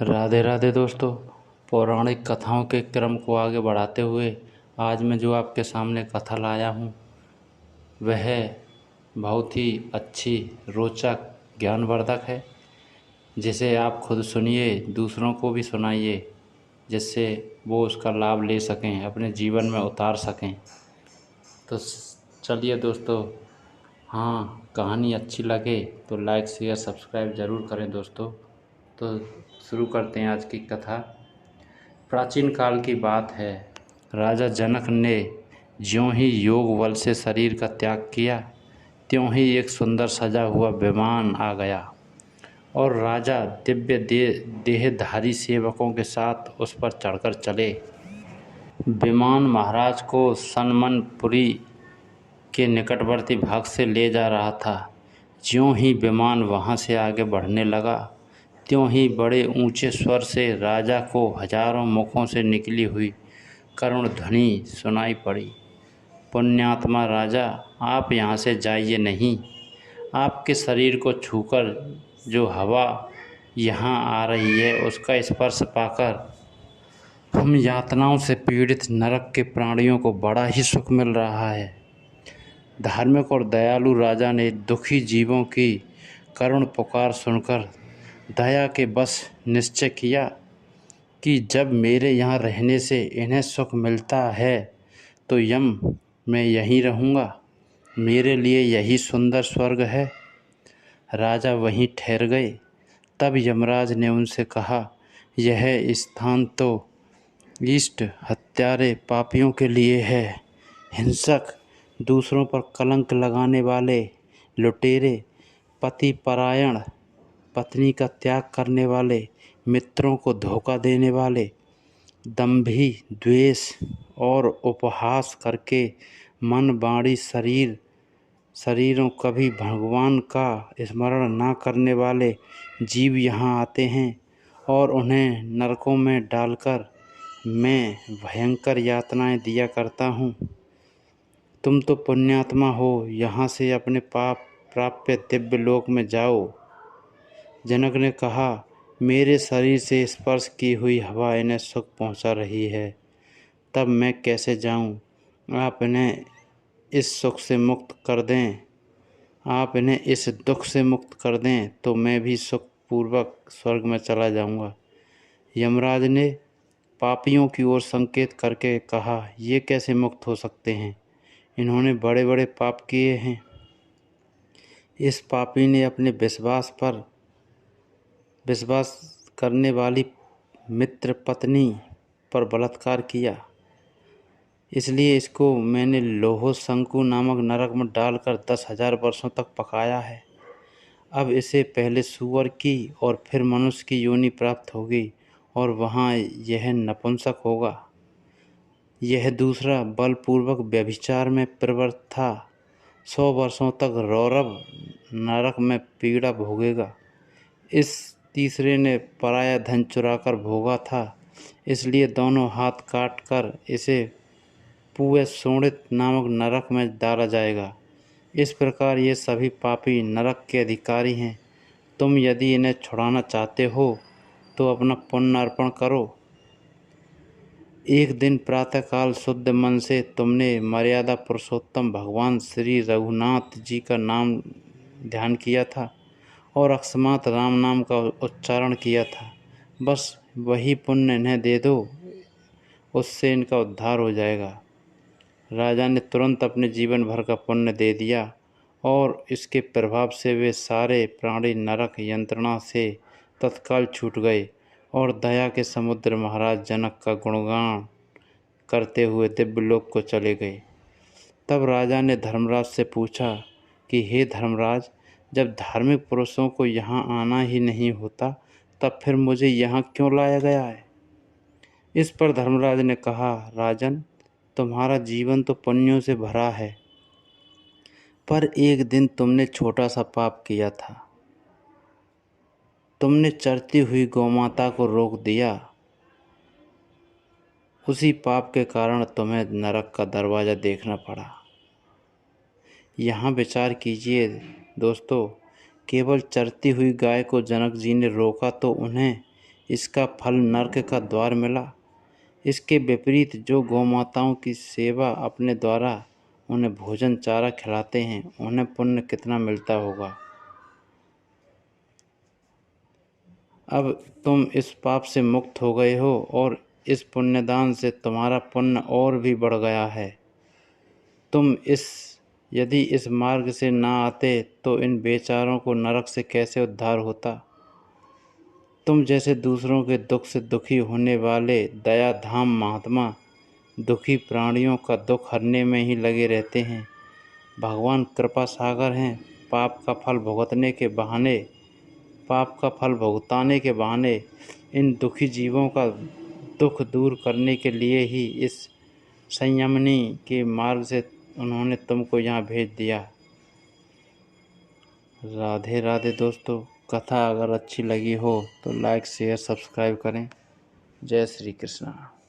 राधे राधे दोस्तों। पौराणिक कथाओं के क्रम को आगे बढ़ाते हुए आज मैं जो आपके सामने कथा लाया हूँ वह बहुत ही अच्छी, रोचक, ज्ञानवर्धक है, जिसे आप खुद सुनिए, दूसरों को भी सुनाइए, जिससे वो उसका लाभ ले सकें, अपने जीवन में उतार सकें। तो चलिए दोस्तों, हाँ, कहानी अच्छी लगे तो लाइक शेयर सब्सक्राइब ज़रूर करें दोस्तों। तो शुरू करते हैं आज की कथा। प्राचीन काल की बात है। राजा जनक ने ज्यों ही योग बल से शरीर का त्याग किया, त्यों ही एक सुंदर सजा हुआ विमान आ गया और राजा दिव्य देहधारी सेवकों के साथ उस पर चढ़कर चले। विमान महाराज को सनमनपुरी के निकटवर्ती भाग से ले जा रहा था। ज्यों ही विमान वहां से आगे बढ़ने लगा, त्यों ही बड़े ऊंचे स्वर से राजा को हजारों मुखों से निकली हुई करुण ध्वनि सुनाई पड़ी। पुण्यात्मा राजा, आप यहाँ से जाइए नहीं। आपके शरीर को छूकर जो हवा यहाँ आ रही है उसका स्पर्श पाकर हम यातनाओं से पीड़ित नरक के प्राणियों को बड़ा ही सुख मिल रहा है। धार्मिक और दयालु राजा ने दुखी जीवों की करुण पुकार सुनकर दया के बस निश्चय किया कि जब मेरे यहाँ रहने से इन्हें सुख मिलता है तो मैं यहीं रहूँगा। मेरे लिए यही सुंदर स्वर्ग है। राजा वहीं ठहर गए। तब यमराज ने उनसे कहा, यह स्थान तो इष्ट हत्यारे पापियों के लिए है। हिंसक, दूसरों पर कलंक लगाने वाले, लुटेरे, पति परायण, पत्नी का त्याग करने वाले, मित्रों को धोखा देने वाले, दंभी, द्वेष और उपहास करके मन वाणी शरीरों कभी भगवान का स्मरण ना करने वाले जीव यहाँ आते हैं और उन्हें नरकों में डालकर मैं भयंकर यातनाएं दिया करता हूँ। तुम तो पुण्यात्मा हो, यहाँ से अपने पाप प्राप्य दिव्य लोक में जाओ। जनक ने कहा, मेरे शरीर से स्पर्श की हुई हवा इन्हें सुख पहुँचा रही है, तब मैं कैसे जाऊँ? आप इन्हें इस सुख से मुक्त कर दें, आप इन्हें इस दुख से मुक्त कर दें तो मैं भी सुखपूर्वक स्वर्ग में चला जाऊँगा। यमराज ने पापियों की ओर संकेत करके कहा, ये कैसे मुक्त हो सकते हैं? इन्होंने बड़े बड़े पाप किए हैं। इस पापी ने अपने विश्वास करने वाली मित्र पत्नी पर बलात्कार किया, इसलिए इसको मैंने लोहो शंकु नामक नरक में डालकर 10,000 वर्षों तक पकाया है। अब इसे पहले सूअर की और फिर मनुष्य की योनि प्राप्त होगी और वहाँ यह नपुंसक होगा। यह दूसरा बलपूर्वक व्यभिचार में प्रवृत्त था, 100 वर्षों तक रौरव नरक में पीड़ा भोगेगा। इस तीसरे ने पराया धन चुराकर भोगा था, इसलिए दोनों हाथ काट कर इसे पूय शोणित नामक नरक में डाला जाएगा। इस प्रकार ये सभी पापी नरक के अधिकारी हैं। तुम यदि इन्हें छुड़ाना चाहते हो तो अपना पुण्य अर्पण करो। एक दिन प्रातःकाल शुद्ध मन से तुमने मर्यादा पुरुषोत्तम भगवान श्री रघुनाथ जी का नाम ध्यान किया था और अकस्मात राम नाम का उच्चारण किया था। बस वही पुण्य इन्हें दे दो, उससे इनका उद्धार हो जाएगा। राजा ने तुरंत अपने जीवन भर का पुण्य दे दिया और इसके प्रभाव से वे सारे प्राणी नरक यंत्रणा से तत्काल छूट गए और दया के समुद्र महाराज जनक का गुणगान करते हुए दिव्यलोक को चले गए। तब राजा ने धर्मराज से पूछा कि हे धर्मराज, जब धार्मिक पुरुषों को यहाँ आना ही नहीं होता तब फिर मुझे यहाँ क्यों लाया गया है? इस पर धर्मराज ने कहा, राजन, तुम्हारा जीवन तो पुण्यों से भरा है, पर एक दिन तुमने छोटा सा पाप किया था। तुमने चरती हुई गौमाता को रोक दिया। उसी पाप के कारण तुम्हें नरक का दरवाज़ा देखना पड़ा। यहाँ विचार कीजिए दोस्तों, केवल चरती हुई गाय को जनक जी ने रोका तो उन्हें इसका फल नरक का द्वार मिला। इसके विपरीत जो गौमाताओं की सेवा अपने द्वारा उन्हें भोजन चारा खिलाते हैं, उन्हें पुण्य कितना मिलता होगा। अब तुम इस पाप से मुक्त हो गए हो और इस पुण्यदान से तुम्हारा पुण्य और भी बढ़ गया है। तुम यदि इस मार्ग से ना आते तो इन बेचारों को नरक से कैसे उद्धार होता। तुम जैसे दूसरों के दुख से दुखी होने वाले दया धाम महात्मा दुखी प्राणियों का दुख हरने में ही लगे रहते हैं। भगवान कृपा सागर हैं। पाप का फल भुगताने के बहाने इन दुखी जीवों का दुख दूर करने के लिए ही इस संयमनी के मार्ग से उन्होंने तुमको यहाँ भेज दिया। राधे राधे दोस्तों। कथा अगर अच्छी लगी हो तो लाइक शेयर सब्सक्राइब करें। जय श्री कृष्णा।